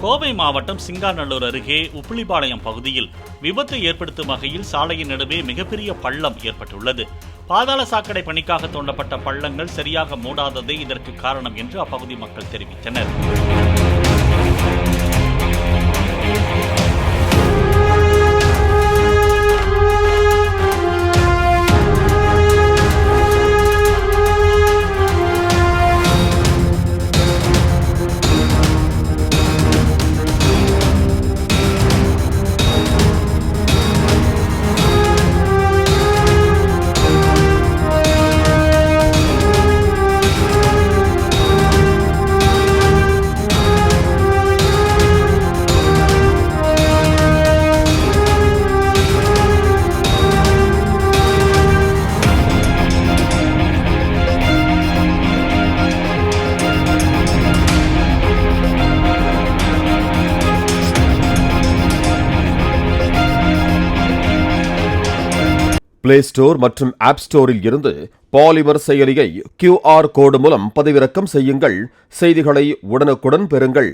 கோவை மாவட்டம் சிங்காநல்லூர் அருகே உப்பிலிபாளையம் பகுதியில் விபத்து ஏற்படுத்தும் வகையில் சாலையின் நடுவே மிகப்பெரிய பள்ளம் ஏற்பட்டுள்ளது. பாதாள சாக்கடை பணிக்காக தோண்டப்பட்ட பள்ளங்கள் சரியாக மூடாததே இதற்கு காரணம் என்று அப்பகுதி மக்கள் தெரிவித்தனர். பிளே ஸ்டோர் மற்றும் ஆப் ஸ்டோரில் இருந்து பாலிமர் செயலியை QR கோடு மூலம் பதிவிறக்கம் செய்யுங்கள். செய்திகளை உடனுக்குடன் பெறுங்கள்.